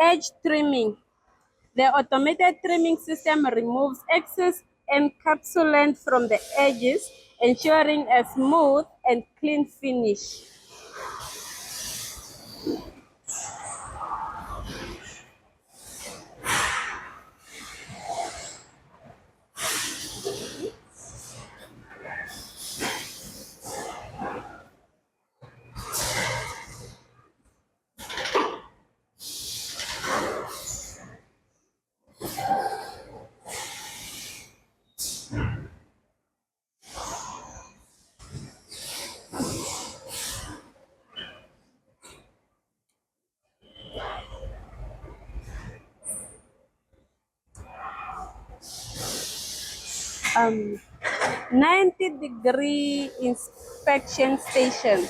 Edge trimming. The automated trimming system removes excess encapsulant from the edges, ensuring a smooth and clean finish. Um, 90-degree inspection station.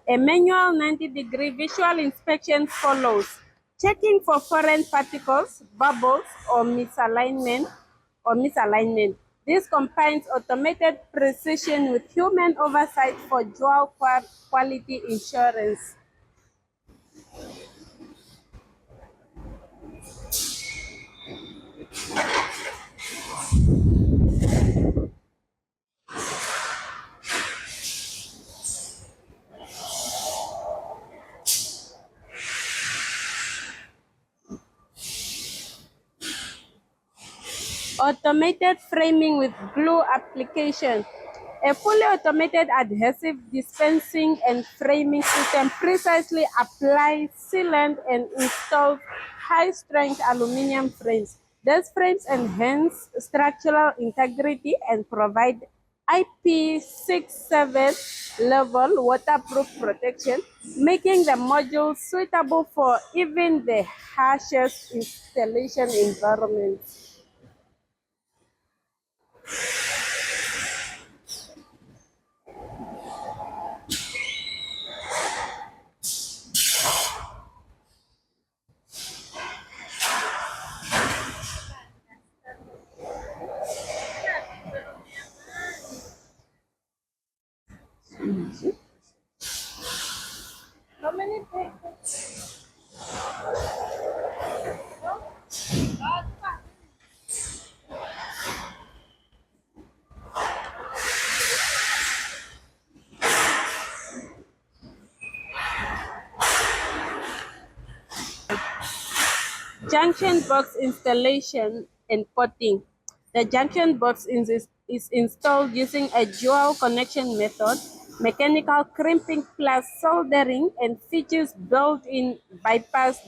A manual 90-degree visual inspection follows, checking for foreign particles, bubbles, or misalignment. This combines automated precision with human oversight for dual quality assurance. Automated framing with glue application. A fully automated adhesive dispensing and framing system precisely applies sealant and installs high-strength aluminum frames. These frames enhance structural integrity and provide IP67 level waterproof protection, making the module suitable for even the harshest installation environments. How many papers? Junction box installation and potting. The junction box is installed using a dual connection method, mechanical crimping plus soldering, and features built-in bypass